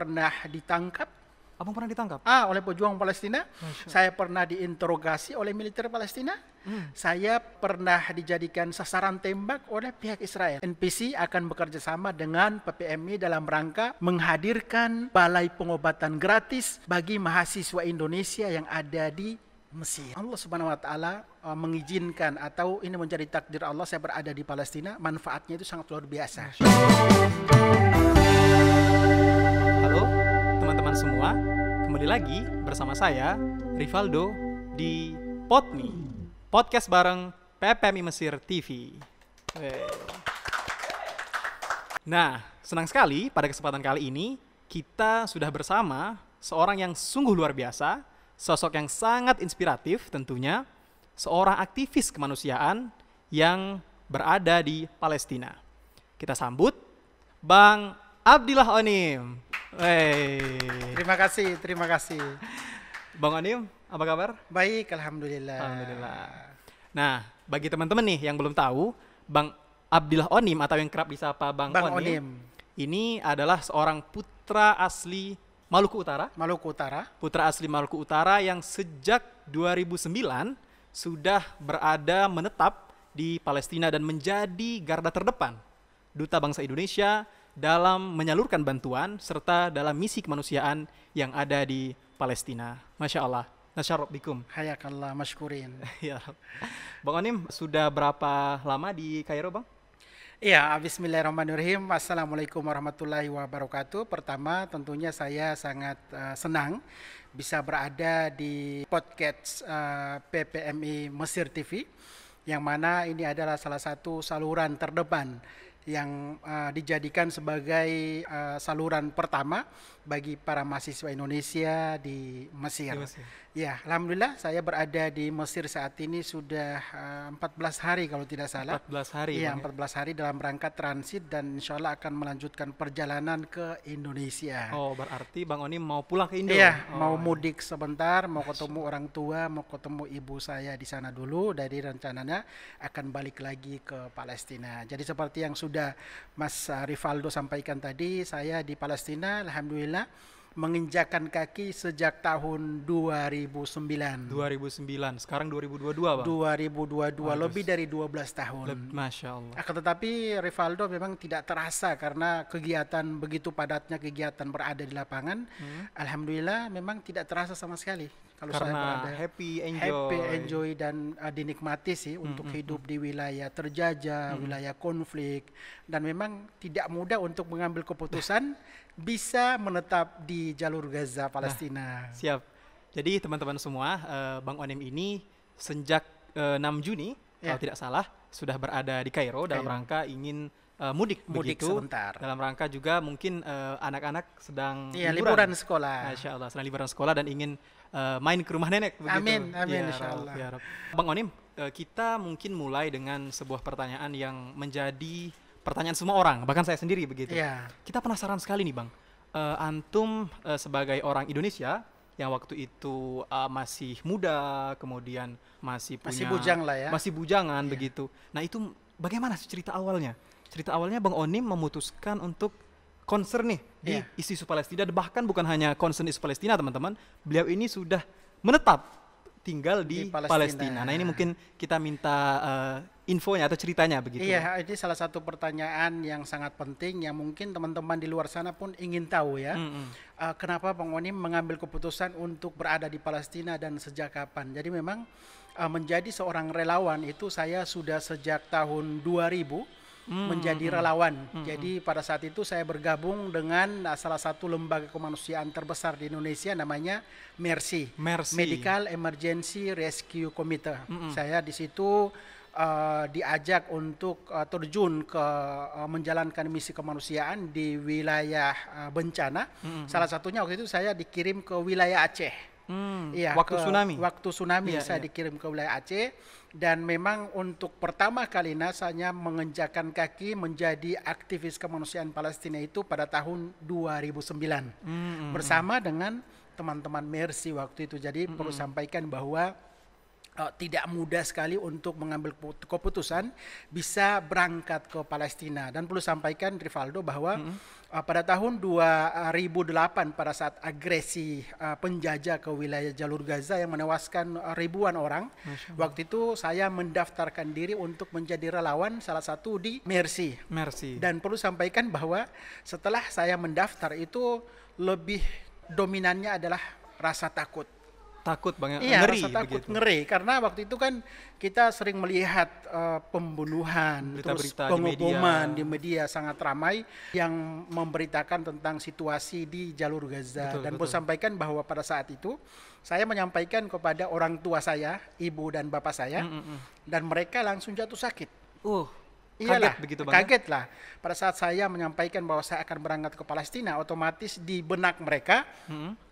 pernah ditangkap Abang pernah ditangkap? oleh pejuang Palestina. Saya pernah diinterogasi oleh militer Palestina. Saya pernah dijadikan sasaran tembak oleh pihak Israel. NPC akan bekerja sama dengan PPMI dalam rangka menghadirkan balai pengobatan gratis bagi mahasiswa Indonesia yang ada di Mesir. Allah Subhanahu wa taala mengizinkan, atau ini menjadi takdir Allah, saya berada di Palestina. Manfaatnya itu sangat luar biasa. Halo teman-teman semua, kembali lagi bersama saya Rivaldo di PodMe, podcast bareng PPMI Mesir TV. Nah, senang sekali pada kesempatan kali ini kita sudah bersama seorang yang sungguh luar biasa, sosok yang sangat inspiratif tentunya, seorang aktivis kemanusiaan yang berada di Palestina. Kita sambut Bang Abdillah Onim. Terima kasih. Bang Onim, apa kabar? Baik, alhamdulillah. Alhamdulillah. Nah, bagi teman-teman nih yang belum tahu, Bang Abdillah Onim atau yang kerap disapa Bang Onim, ini adalah seorang putra asli Maluku Utara. Putra asli Maluku Utara yang sejak 2009 sudah berada menetap di Palestina dan menjadi garda terdepan Duta Bangsa Indonesia dalam menyalurkan bantuan serta dalam misi kemanusiaan yang ada di Palestina. Masya Allah. Nasyarab bikum. Hayakallah, mashkurin. Ya. Bang Onim, sudah berapa lama di Kairo, Bang? Iya, bismillahirrahmanirrahim. Assalamualaikum warahmatullahi wabarakatuh. Pertama, tentunya saya sangat senang bisa berada di podcast PPMI Mesir TV, yang mana ini adalah salah satu saluran terdepan yang dijadikan sebagai saluran pertama bagi para mahasiswa Indonesia di Mesir. Ya, alhamdulillah saya berada di Mesir saat ini sudah 14 hari kalau tidak salah. 14 hari. Iya, 14 hari dalam rangka transit dan insya Allah akan melanjutkan perjalanan ke Indonesia. Oh, berarti Bang Onim mau pulang ke Indo? Iya, mau mudik sebentar, mau ketemu orang tua, mau ketemu ibu saya di sana dulu. Dari rencananya akan balik lagi ke Palestina. Jadi seperti yang sudah Mas Rivaldo sampaikan tadi, saya di Palestina alhamdulillah menginjakan kaki sejak tahun 2009. 2009, sekarang 2022, Bang. 2022, lebih dari 12 tahun. Masya Allah. Tetapi Rivaldo memang tidak terasa karena kegiatan begitu padatnya kegiatan berada di lapangan. Alhamdulillah memang tidak terasa sama sekali. Kalau Karena saya berada happy enjoy dan dinikmati sih untuk hidup di wilayah terjajah, wilayah konflik, dan memang tidak mudah untuk mengambil keputusan bisa menetap di jalur Gaza Palestina. Nah, siap. Jadi teman-teman semua, Bang Onim ini sejak 6 Juni kalau tidak salah sudah berada di Kairo dalam rangka ingin mudik begitu. Sebentar. Dalam rangka juga mungkin anak-anak sedang liburan sekolah. Masya Allah, sedang liburan sekolah dan ingin main ke rumah nenek begitu. Amin, Ya insya Allah. Ya Rab. Bang Onim, kita mungkin mulai dengan sebuah pertanyaan yang menjadi pertanyaan semua orang, bahkan saya sendiri begitu. Ya. Kita penasaran sekali nih, Bang. Antum sebagai orang Indonesia yang waktu itu masih muda, kemudian masih bujang lah ya. Masih bujangan begitu. Nah, itu bagaimana sih cerita awalnya? Cerita awalnya Bang Onim memutuskan untuk concern nih di isu Palestina, bahkan bukan hanya concern isu Palestina, teman-teman. Beliau ini sudah menetap tinggal di Palestina. Nah, ini mungkin kita minta infonya atau ceritanya begitu. Iya, ini salah satu pertanyaan yang sangat penting yang mungkin teman-teman di luar sana pun ingin tahu ya. Kenapa Bang Onim mengambil keputusan untuk berada di Palestina dan sejak kapan? Jadi memang menjadi seorang relawan itu saya sudah sejak tahun 2000 menjadi relawan. Jadi pada saat itu saya bergabung dengan salah satu lembaga kemanusiaan terbesar di Indonesia namanya MERSI. Medical Emergency Rescue Committee. Saya di situ diajak untuk terjun ke menjalankan misi kemanusiaan di wilayah bencana. Salah satunya waktu itu saya dikirim ke wilayah Aceh. Waktu tsunami saya dikirim ke wilayah Aceh, dan memang untuk pertama kali saya menginjakan kaki menjadi aktivis kemanusiaan Palestina itu pada tahun 2009 bersama dengan teman-teman Mercy waktu itu. Jadi perlu sampaikan bahwa tidak mudah sekali untuk mengambil keputusan bisa berangkat ke Palestina. Dan perlu sampaikan Rivaldo bahwa pada tahun 2008 pada saat agresi penjajah ke wilayah Jalur Gaza yang menewaskan ribuan orang, waktu itu saya mendaftarkan diri untuk menjadi relawan salah satu di Mercy. Dan perlu sampaikan bahwa setelah saya mendaftar itu lebih dominannya adalah rasa takut. Takut banget, iya, ngeri, rasa takut, begitu. ngeri, karena waktu itu kan kita sering melihat pembunuhan, terus penghukuman di media sangat ramai yang memberitakan tentang situasi di Jalur Gaza. Dan perlu sampaikan bahwa pada saat itu saya menyampaikan kepada orang tua saya, ibu dan bapak saya, dan mereka langsung jatuh sakit. Iyalah, kaget begitu Bang? Kaget lah. Pada saat saya menyampaikan bahwa saya akan berangkat ke Palestina, otomatis di benak mereka,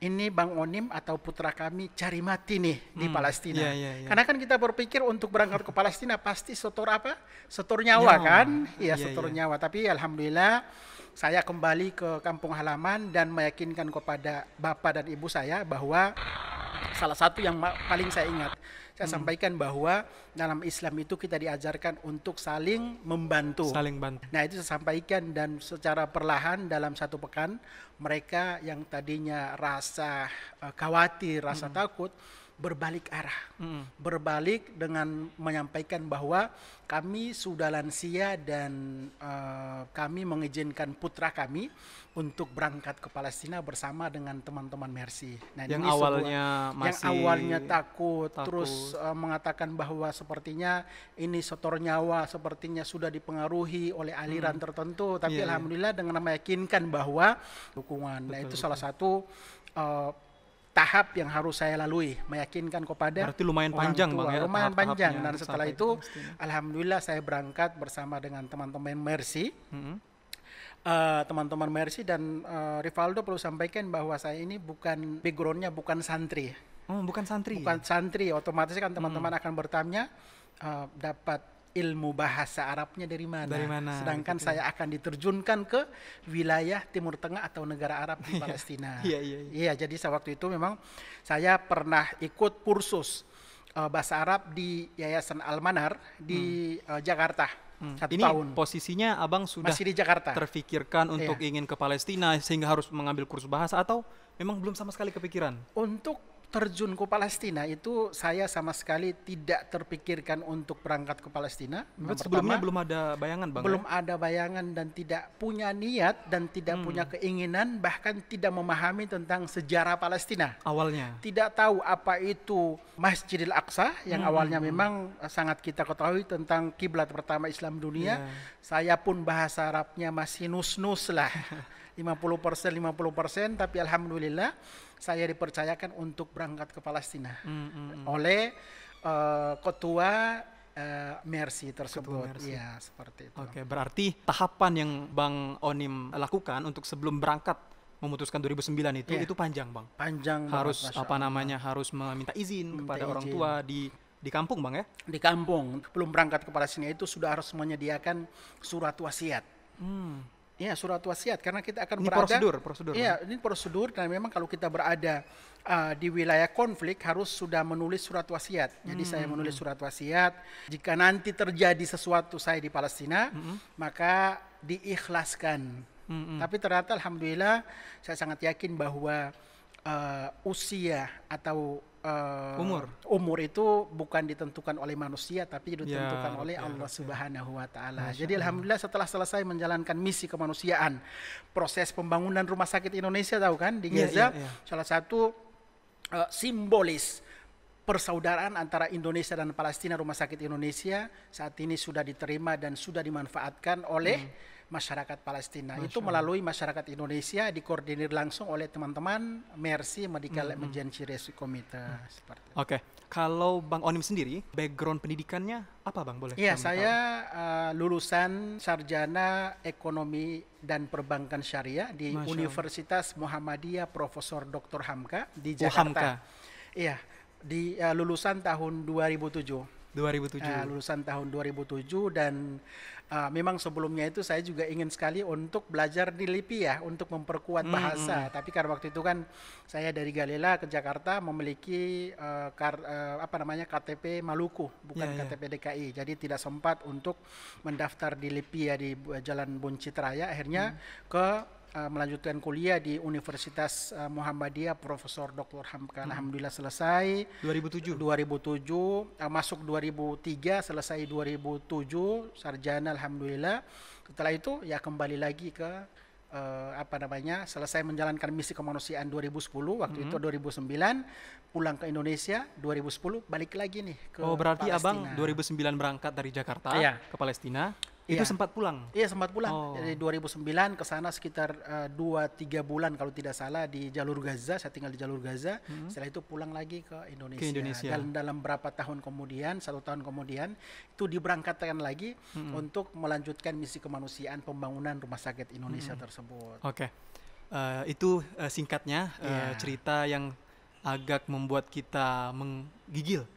ini Bang Onim atau putra kami cari mati nih di Palestina. Karena kan kita berpikir untuk berangkat ke Palestina pasti setor apa? Setor nyawa kan? Iya, setor nyawa. Tapi alhamdulillah saya kembali ke kampung halaman dan meyakinkan kepada bapak dan ibu saya bahwa salah satu yang paling saya ingat, saya sampaikan bahwa dalam Islam itu kita diajarkan untuk saling membantu. Nah, itu saya sampaikan, dan secara perlahan dalam 1 pekan mereka yang tadinya rasa khawatir, rasa takut, berbalik arah. Berbalik dengan menyampaikan bahwa kami sudah lansia dan kami mengizinkan putra kami untuk berangkat ke Palestina bersama dengan teman-teman Mercy. Nah, yang awalnya takut, terus mengatakan bahwa sepertinya ini setor nyawa, sepertinya sudah dipengaruhi oleh aliran tertentu, tapi alhamdulillah dengan meyakinkan bahwa dukungan. Nah, itu salah satu tahap yang harus saya lalui, meyakinkan kepada berarti lumayan panjang Bang ya, lumayan panjang. Dan setelah itu alhamdulillah saya berangkat bersama dengan teman-teman Mercy. Teman-teman Mercy dan Rivaldo perlu sampaikan bahwa saya ini bukan backgroundnya bukan santri. Bukan santri, otomatis kan teman-teman akan bertanya dapat ilmu bahasa Arabnya dari mana? Sedangkan saya akan diterjunkan ke wilayah Timur Tengah atau negara Arab di Palestina. Iya, jadi waktu itu memang saya pernah ikut kursus bahasa Arab di Yayasan Al-Manar di Jakarta. 1 tahun. Posisinya Abang sudah masih di Jakarta, terfikirkan untuk ingin ke Palestina sehingga harus mengambil kursus bahasa, atau memang belum sama sekali kepikiran? Untuk terjun ke Palestina itu saya sama sekali tidak terpikirkan untuk berangkat ke Palestina. Sebelumnya belum ada bayangan Bang? Belum ada bayangan dan tidak punya niat dan tidak punya keinginan, bahkan tidak memahami tentang sejarah Palestina. Awalnya? Tidak tahu apa itu Masjidil Aqsa yang awalnya memang sangat kita ketahui tentang kiblat pertama Islam dunia. Saya pun bahasa Arabnya masih nus-nus lah. 50%, tapi alhamdulillah saya dipercayakan untuk berangkat ke Palestina oleh ketua Mercy tersebut. Iya, seperti itu. Oke, berarti tahapan yang Bang Onim lakukan untuk sebelum berangkat memutuskan 2009 itu panjang Bang. Panjang harus banget, harus meminta izin kepada orang tua di kampung Bang ya? Di kampung. Belum berangkat ke Palestina itu sudah harus menyediakan surat wasiat. Ya, surat wasiat, karena kita akan berada prosedur. Iya, ini prosedur, dan memang kalau kita berada di wilayah konflik harus sudah menulis surat wasiat. Jadi saya menulis surat wasiat, jika nanti terjadi sesuatu saya di Palestina, maka diikhlaskan. Tapi ternyata alhamdulillah saya sangat yakin bahwa usia atau umur itu bukan ditentukan oleh manusia, tapi ditentukan oleh Allah Subhanahu wa Ta'ala. Jadi alhamdulillah setelah selesai menjalankan misi kemanusiaan, proses pembangunan rumah sakit Indonesia, tahu kan di Gaza, salah satu simbolis persaudaraan antara Indonesia dan Palestina, rumah sakit Indonesia saat ini sudah diterima dan sudah dimanfaatkan oleh masyarakat Palestina. Itu melalui masyarakat Indonesia, dikoordinir langsung oleh teman-teman Mercy Medical Emergency Rescue Committee. Oke, kalau Bang Onim sendiri, background pendidikannya apa Bang, boleh? Iya, saya lulusan sarjana ekonomi dan perbankan syariah di Universitas Muhammadiyah Profesor Dr. Hamka di Jakarta. Iya, di lulusan tahun 2007. 2007. Lulusan tahun 2007 dan memang sebelumnya itu saya juga ingin sekali untuk belajar di LIPI ya untuk memperkuat bahasa. Tapi karena waktu itu kan saya dari Galela ke Jakarta memiliki KTP Maluku bukan KTP DKI. Jadi tidak sempat untuk mendaftar di LIPI ya di Jalan Buncitraya. Akhirnya melanjutkan kuliah di Universitas Muhammadiyah Profesor Dr. Hamka. Alhamdulillah selesai 2007 masuk 2003, selesai 2007 sarjana alhamdulillah. Setelah itu ya kembali lagi ke selesai menjalankan misi kemanusiaan 2010, waktu itu 2009 pulang ke Indonesia, 2010 balik lagi nih ke berarti Palestina. Abang 2009 berangkat dari Jakarta ke Palestina. Itu sempat pulang? Iya sempat pulang. Jadi 2009 ke sana sekitar 2-3 bulan kalau tidak salah di jalur Gaza. Saya tinggal di jalur Gaza. Setelah itu pulang lagi ke Indonesia. Dan dalam berapa tahun kemudian, 1 tahun kemudian itu diberangkatkan lagi untuk melanjutkan misi kemanusiaan pembangunan rumah sakit Indonesia tersebut. Itu singkatnya cerita yang agak membuat kita menggigil,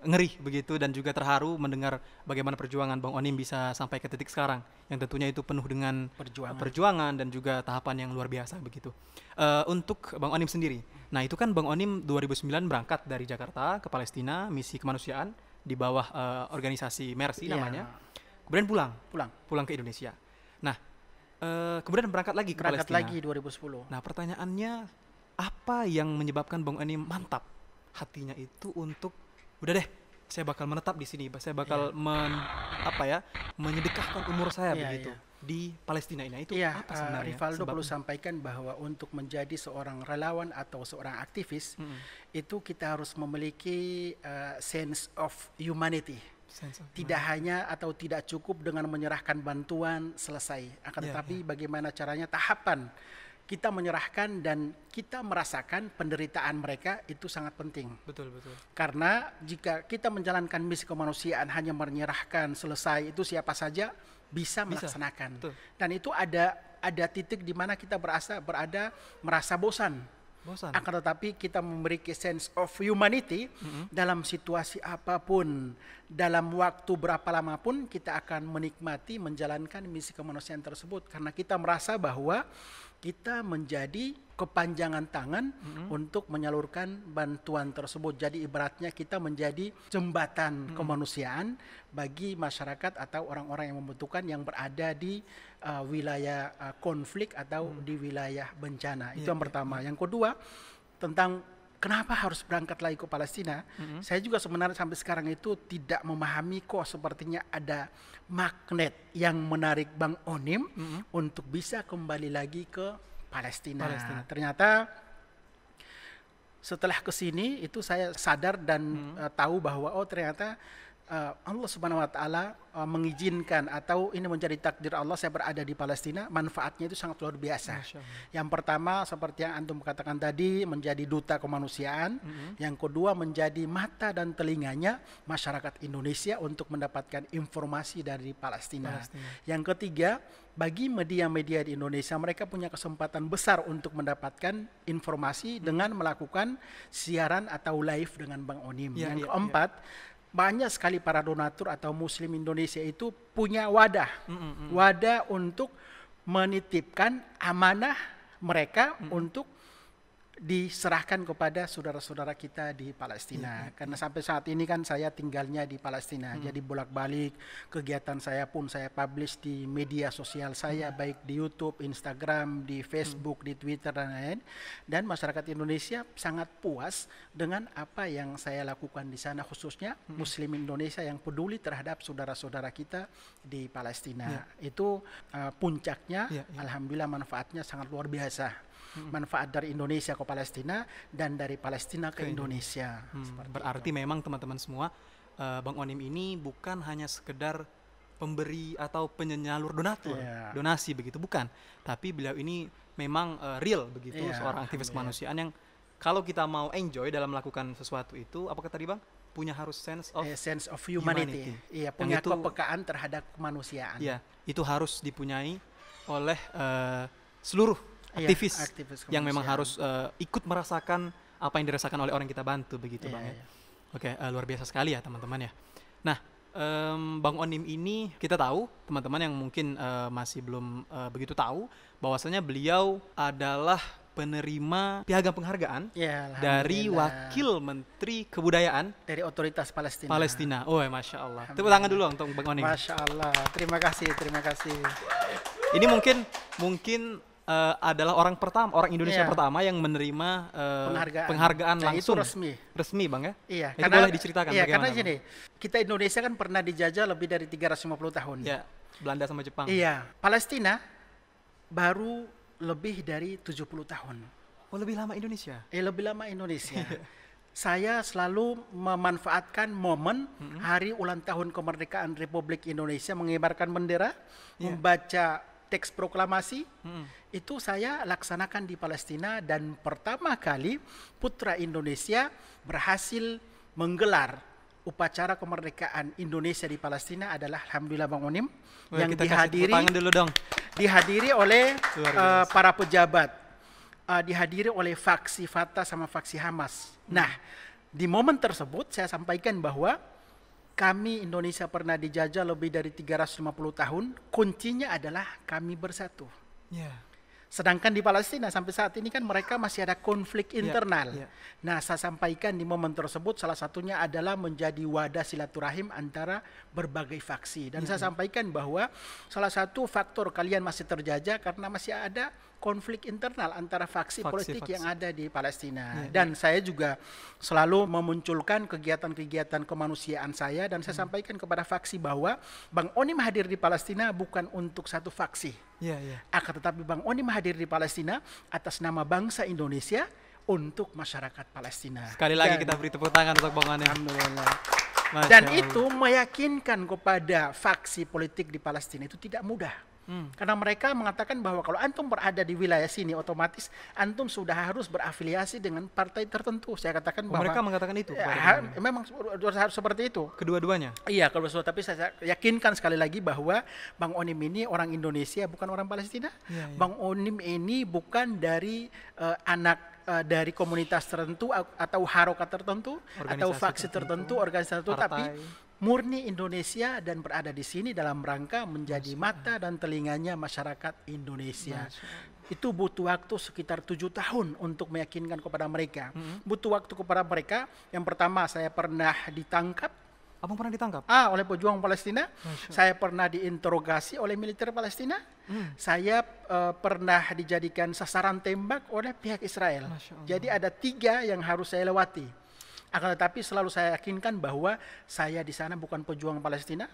ngeri begitu, dan juga terharu mendengar bagaimana perjuangan Bang Onim bisa sampai ke titik sekarang yang tentunya itu penuh dengan perjuangan dan juga tahapan yang luar biasa begitu. Untuk Bang Onim sendiri, nah itu kan Bang Onim 2009 berangkat dari Jakarta ke Palestina, misi kemanusiaan di bawah organisasi Mercy namanya, kemudian pulang ke Indonesia. Nah kemudian berangkat lagi ke Palestina. 2010. Nah pertanyaannya, apa yang menyebabkan Bang Onim mantap hatinya itu untuk udah deh saya bakal menetap di sini, saya bakal menyedekahkan umur saya begitu di Palestina ini, itu apa sebenarnya? Rivaldo perlu sampaikan bahwa untuk menjadi seorang relawan atau seorang aktivis itu kita harus memiliki sense of humanity. Tidak hanya atau tidak cukup dengan menyerahkan bantuan selesai, akan tetapi bagaimana caranya tahapan kita menyerahkan dan kita merasakan penderitaan mereka itu sangat penting. Betul. Karena jika kita menjalankan misi kemanusiaan hanya menyerahkan selesai, itu siapa saja bisa melaksanakan. Betul. Dan itu ada titik di mana kita merasa bosan. Akan tetapi kita memiliki sense of humanity dalam situasi apapun, dalam waktu berapa lama pun kita akan menikmati menjalankan misi kemanusiaan tersebut karena kita merasa bahwa kita menjadi kepanjangan tangan untuk menyalurkan bantuan tersebut. Jadi ibaratnya kita menjadi jembatan kemanusiaan bagi masyarakat atau orang-orang yang membutuhkan yang berada di wilayah konflik atau di wilayah bencana. Itu yang pertama. Yang kedua, tentang kenapa harus berangkat lagi ke Palestina. Saya juga sebenarnya sampai sekarang itu tidak memahami kok sepertinya ada magnet yang menarik Bang Onim untuk bisa kembali lagi ke Palestina. Ternyata setelah kesini itu saya sadar dan tahu bahwa ternyata Allah Subhanahu Wa Taala mengizinkan atau ini menjadi takdir Allah saya berada di Palestina, manfaatnya itu sangat luar biasa. Yang pertama seperti yang antum katakan tadi, menjadi duta kemanusiaan. Yang kedua menjadi mata dan telinganya masyarakat Indonesia untuk mendapatkan informasi dari Palestina. Yang ketiga, bagi media-media di Indonesia mereka punya kesempatan besar untuk mendapatkan informasi dengan melakukan siaran atau live dengan Bang Onim. Yang keempat, banyak sekali para donatur atau muslim Indonesia itu punya wadah untuk menitipkan amanah mereka untuk diserahkan kepada saudara-saudara kita di Palestina. Karena sampai saat ini kan saya tinggalnya di Palestina. Jadi bolak-balik kegiatan saya pun saya publish di media sosial saya, baik di YouTube, Instagram, di Facebook, di Twitter dan lain-lain. Dan masyarakat Indonesia sangat puas dengan apa yang saya lakukan di sana, khususnya Muslim Indonesia yang peduli terhadap saudara-saudara kita di Palestina. Itu puncaknya, alhamdulillah manfaatnya sangat luar biasa. Manfaat dari Indonesia ke Palestina dan dari Palestina ke Indonesia. Berarti itu. Memang teman-teman semua, Bang Onim ini bukan hanya sekedar pemberi atau penyalur donatur, donasi begitu, bukan. Tapi beliau ini memang real begitu, seorang aktivis kemanusiaan yang kalau kita mau enjoy dalam melakukan sesuatu itu, apakah tadi Bang? Punya harus sense of humanity. Iya, punya kepekaan terhadap kemanusiaan. Iya, itu harus dipunyai oleh seluruh aktivis yang memang harus ikut merasakan apa yang dirasakan oleh orang yang kita bantu begitu Bang ya. Oke, luar biasa sekali ya teman-teman ya. Nah, Bang Onim ini kita tahu, teman-teman yang mungkin masih belum begitu tahu, bahwasanya beliau adalah penerima piagam penghargaan dari Wakil Menteri Kebudayaan dari Otoritas Palestina. Oh, Masya Allah. Tepuk tangan dulu untuk Bang Onim. Masya Allah. Terima kasih. Ini mungkin adalah orang Indonesia pertama yang menerima penghargaan langsung. Itu resmi Bang ya? Iya. Itu boleh diceritakan bagaimana? Karena gini, kita Indonesia kan pernah dijajah lebih dari 350 tahun. Ya, Belanda sama Jepang. Iya. Palestina baru lebih dari 70 tahun. Oh, lebih lama Indonesia? Lebih lama Indonesia. Saya selalu memanfaatkan momen hari ulang tahun kemerdekaan Republik Indonesia, mengibarkan bendera, membaca teks proklamasi, itu saya laksanakan di Palestina, dan pertama kali putra Indonesia berhasil menggelar upacara kemerdekaan Indonesia di Palestina adalah alhamdulillah Bang Onim, yang dihadiri oleh para pejabat, dihadiri oleh faksi Fatah sama faksi Hamas. Nah, di momen tersebut saya sampaikan bahwa kami Indonesia pernah dijajah lebih dari 350 tahun, kuncinya adalah kami bersatu. Sedangkan di Palestina sampai saat ini kan mereka masih ada konflik internal. Nah, saya sampaikan di momen tersebut salah satunya adalah menjadi wadah silaturahim antara berbagai faksi. Dan saya sampaikan bahwa salah satu faktor kalian masih terjajah karena masih ada konflik internal antara faksi politik yang ada di Palestina. Dan saya juga selalu memunculkan kegiatan-kegiatan kemanusiaan saya, dan saya sampaikan kepada faksi bahwa Bang Onim hadir di Palestina bukan untuk satu faksi. Akan tetapi Bang Onim hadir di Palestina atas nama bangsa Indonesia untuk masyarakat Palestina. Sekali lagi kita beri tepuk tangan untuk Bang Onim. Alhamdulillah. Dan itu meyakinkan kepada faksi politik di Palestina itu tidak mudah. Karena mereka mengatakan bahwa kalau antum berada di wilayah sini, otomatis antum sudah harus berafiliasi dengan partai tertentu. Saya katakan bahwa mereka mengatakan itu. Memang harus seperti itu. Kedua-duanya. Iya, tapi saya yakinkan sekali lagi bahwa Bang Onim ini orang Indonesia, bukan orang Palestina. Bang Onim ini bukan dari dari komunitas tertentu atau harokat tertentu, atau faksi tertentu, organisasi tertentu, tapi murni Indonesia dan berada di sini dalam rangka menjadi mata dan telinganya masyarakat Indonesia. Itu butuh waktu sekitar 7 tahun untuk meyakinkan kepada mereka. Butuh waktu kepada mereka. Yang pertama, saya pernah ditangkap. Abang pernah ditangkap? Oleh pejuang Palestina. Saya pernah diinterogasi oleh militer Palestina. Saya pernah dijadikan sasaran tembak oleh pihak Israel. Jadi ada 3 yang harus saya lewati. Akan tetapi selalu saya yakinkan bahwa saya di sana bukan pejuang Palestina,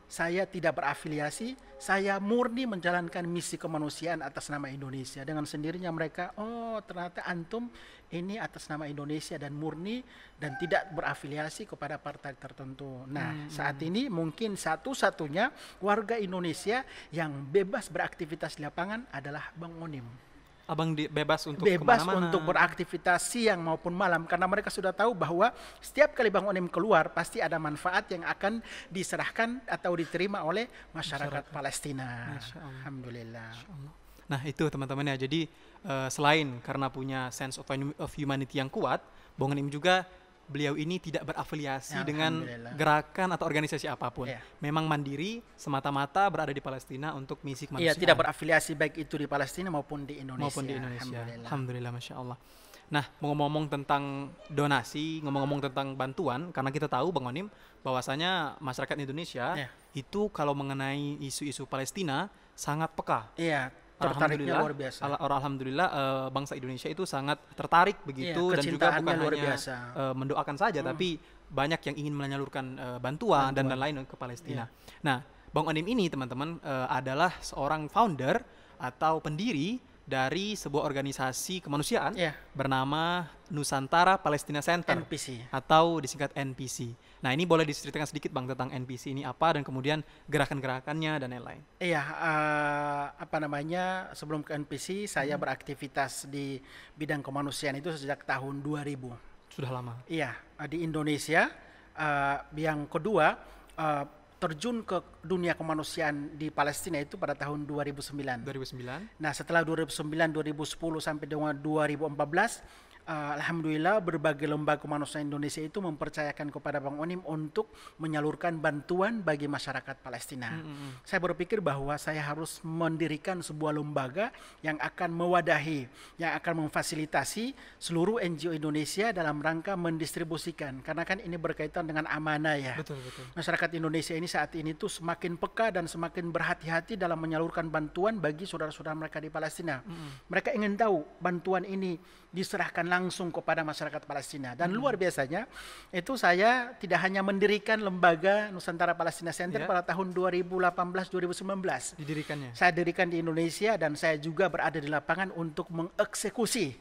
saya tidak berafiliasi, saya murni menjalankan misi kemanusiaan atas nama Indonesia. Dengan sendirinya mereka, oh ternyata antum ini atas nama Indonesia dan murni dan tidak berafiliasi kepada partai tertentu. Nah, saat ini mungkin satu-satunya warga Indonesia yang bebas beraktivitas di lapangan adalah Bang Onim. Abang bebas untuk untuk beraktivitas siang maupun malam, karena mereka sudah tahu bahwa setiap kali Bang Onim keluar pasti ada manfaat yang akan diserahkan atau diterima oleh masyarakat Palestina. Alhamdulillah. Nah, itu teman-teman ya. Jadi selain karena punya sense of humanity yang kuat, Bang Onim juga beliau ini tidak berafiliasi dengan gerakan atau organisasi apapun. Memang mandiri, semata-mata berada di Palestina untuk misi kemanusiaan. Tidak berafiliasi baik itu di Palestina maupun di Indonesia. Alhamdulillah, Masya Allah. Nah, ngomong-ngomong tentang donasi, ngomong-ngomong tentang bantuan, karena kita tahu Bang Onim bahwasanya masyarakat Indonesia itu kalau mengenai isu-isu Palestina sangat peka. Tertariknya luar biasa. Alhamdulillah bangsa Indonesia itu sangat tertarik begitu, dan juga bukan luar hanya biasa. Mendoakan saja, tapi banyak yang ingin menyalurkan bantuan dan lain-lain ke Palestina. Nah, Bang Onim ini teman-teman adalah seorang founder atau pendiri dari sebuah organisasi kemanusiaan bernama Nusantara Palestina Center, NPC, atau disingkat NPC. Nah, ini boleh diceritakan sedikit Bang tentang NPC ini apa, dan kemudian gerakan-gerakannya dan lain-lain. Sebelum ke NPC saya beraktivitas di bidang kemanusiaan itu sejak tahun 2000. Sudah lama. Di Indonesia. Yang kedua, terjun ke dunia kemanusiaan di Palestina itu pada tahun 2009. Nah, setelah 2009, 2010 sampai dengan 2014 alhamdulillah berbagai lembaga kemanusiaan Indonesia itu mempercayakan kepada Bang Onim untuk menyalurkan bantuan bagi masyarakat Palestina. Saya berpikir bahwa saya harus mendirikan sebuah lembaga yang akan mewadahi, yang akan memfasilitasi seluruh NGO Indonesia dalam rangka mendistribusikan. Karena kan ini berkaitan dengan amanah ya. Betul, betul. Masyarakat Indonesia ini saat ini tuh semakin peka dan semakin berhati-hati dalam menyalurkan bantuan bagi saudara-saudara mereka di Palestina. Mereka ingin tahu bantuan ini diserahkan langsung kepada masyarakat Palestina. Dan luar biasanya itu saya tidak hanya mendirikan lembaga Nusantara Palestina Center pada tahun 2018-2019. Didirikannya. Saya dirikan di Indonesia dan saya juga berada di lapangan untuk mengeksekusi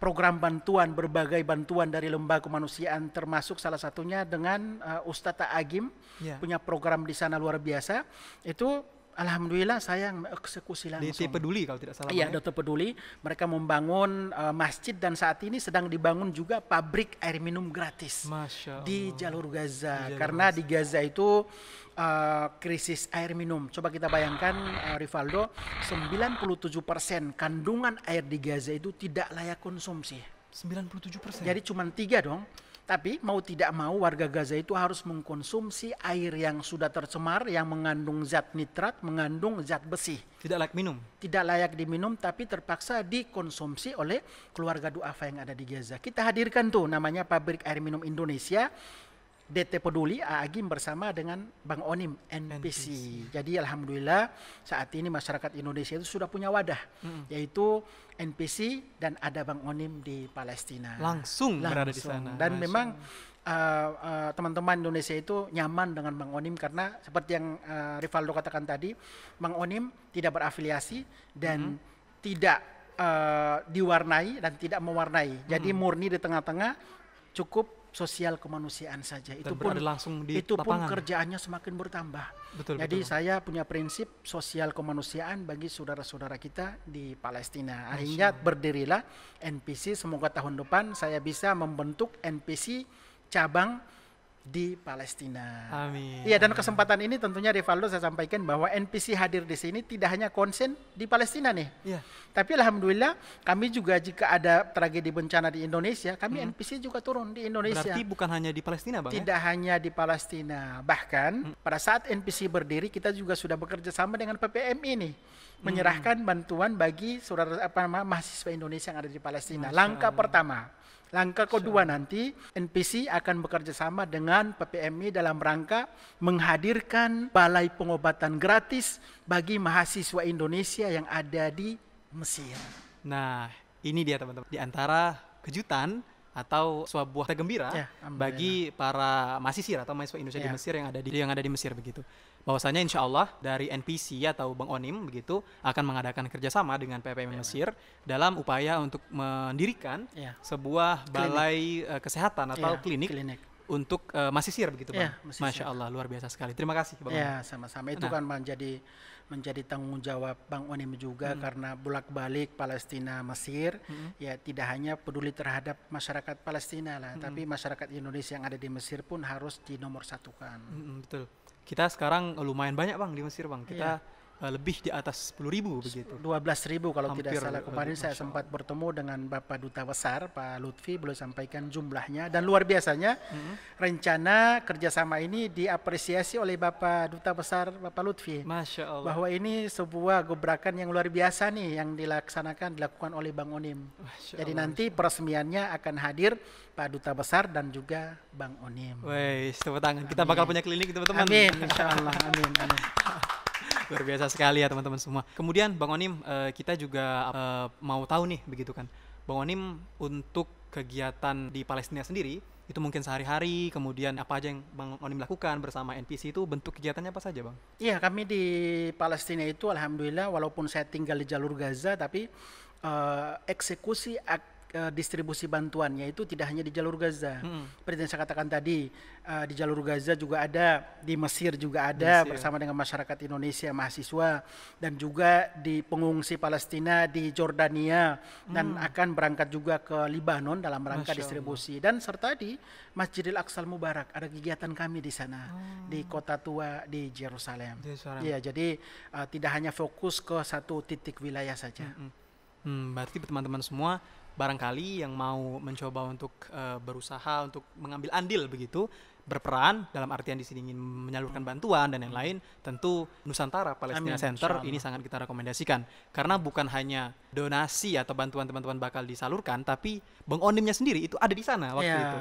program bantuan, berbagai bantuan dari lembaga kemanusiaan, termasuk salah satunya dengan Ustadz Agim punya program di sana luar biasa. Itu alhamdulillah saya mengeksekusi langsung. DT Peduli kalau tidak salah. Iya, DT Peduli. Mereka membangun masjid dan saat ini sedang dibangun juga pabrik air minum gratis di jalur Gaza. Karena di Gaza itu krisis air minum. Coba kita bayangkan Rivaldo, 97% kandungan air di Gaza itu tidak layak konsumsi. 97%? Jadi cuma 3 dong. Tapi mau tidak mau warga Gaza itu harus mengkonsumsi air yang sudah tercemar, yang mengandung zat nitrat, mengandung zat besi. Tidak layak minum? Tidak layak diminum, tapi terpaksa dikonsumsi oleh keluarga duafa yang ada di Gaza. Kita hadirkan tuh namanya Pabrik Air Minum Indonesia, DT Peduli, Agim bersama dengan Bang Onim, NPC. Jadi alhamdulillah saat ini masyarakat Indonesia itu sudah punya wadah, yaitu NPC dan ada Bang Onim di Palestina. Langsung berada di sana. Dan memang teman-teman Indonesia itu nyaman dengan Bang Onim karena seperti yang Rivaldo katakan tadi, Bang Onim tidak berafiliasi dan tidak diwarnai dan tidak mewarnai. Jadi murni di tengah-tengah, cukup sosial kemanusiaan saja. Dan itu pun kerjaannya semakin bertambah. Jadi saya punya prinsip sosial kemanusiaan bagi saudara-saudara kita di Palestina. Akhirnya berdirilah NPC. Semoga tahun depan saya bisa membentuk NPC cabang di Palestina. Amin. Iya, dan kesempatan ini tentunya Rivaldo saya sampaikan bahwa NPC hadir di sini tidak hanya konsen di Palestina nih. Tapi alhamdulillah kami juga jika ada tragedi bencana di Indonesia, kami NPC juga turun di Indonesia. Berarti bukan hanya di Palestina, Bang? Tidak hanya di Palestina. Bahkan pada saat NPC berdiri kita juga sudah bekerja sama dengan PPMI nih. Menyerahkan bantuan bagi saudara mahasiswa Indonesia yang ada di Palestina. Langkah pertama. Langkah kedua nanti NPC akan bekerja sama dengan PPMI dalam rangka menghadirkan balai pengobatan gratis bagi mahasiswa Indonesia yang ada di Mesir. Nah, ini dia teman-teman. Di antara kejutan atau sebuah gembira bagi para mahasiswa atau mahasiswa Indonesia di Mesir yang ada di Mesir begitu. Bahwasanya insya Allah dari NPC atau Bang Onim begitu akan mengadakan kerjasama dengan PPM Mesir dalam upaya untuk mendirikan sebuah balai kesehatan atau klinik untuk mahasiswa begitu, Bang. Masya Allah, luar biasa sekali. Terima kasih, Bang. Ya, sama-sama. Itu kan menjadi tanggung jawab Bang Onim juga karena bolak-balik Palestina Mesir ya tidak hanya peduli terhadap masyarakat Palestina lah, tapi masyarakat Indonesia yang ada di Mesir pun harus dinomorsatukan. Betul. Kita sekarang lumayan banyak, Bang, di Mesir, Bang. Kita lebih di atas 10.000 begitu. 12.000 kalau tidak salah. Kemarin saya sempat bertemu dengan Bapak Duta Besar Pak Lutfi, beliau sampaikan jumlahnya dan luar biasanya rencana kerjasama ini diapresiasi oleh Bapak Duta Besar Bapak Lutfi. Masya Allah. Bahwa ini sebuah gebrakan yang luar biasa nih yang dilakukan oleh Bang Onim. Jadi nanti peresmiannya akan hadir Pak Duta Besar dan juga Bang Onim. Wih, tepuk tangan. Kita bakal punya klinik, teman-teman. Amin, insya Allah. Amin. Luar biasa sekali ya teman-teman semua. Kemudian Bang Onim, kita juga mau tahu nih begitu kan, Bang Onim untuk kegiatan di Palestina sendiri itu mungkin sehari-hari, kemudian apa aja yang Bang Onim lakukan bersama NPC itu bentuk kegiatannya apa saja, Bang? Iya, kami di Palestina itu alhamdulillah walaupun saya tinggal di jalur Gaza tapi eksekusi distribusi bantuannya itu tidak hanya di jalur Gaza. Seperti yang saya katakan tadi, di jalur Gaza juga ada, di Mesir juga ada bersama dengan masyarakat Indonesia, mahasiswa, dan juga di pengungsi Palestina di Jordania dan akan berangkat juga ke Libanon dalam rangka distribusi. Dan serta di Masjidil Aqsa Mubarak ada kegiatan kami di sana, di kota tua di Yerusalem. Iya, jadi tidak hanya fokus ke satu titik wilayah saja. Berarti teman-teman semua barangkali yang mau mencoba untuk berusaha untuk mengambil andil begitu, berperan dalam artian di sini ingin menyalurkan bantuan dan yang lain, tentu Nusantara Palestina Center ini sangat kita rekomendasikan karena bukan hanya donasi atau bantuan teman-teman bakal disalurkan, tapi Bang Onimnya sendiri itu ada di sana waktu itu.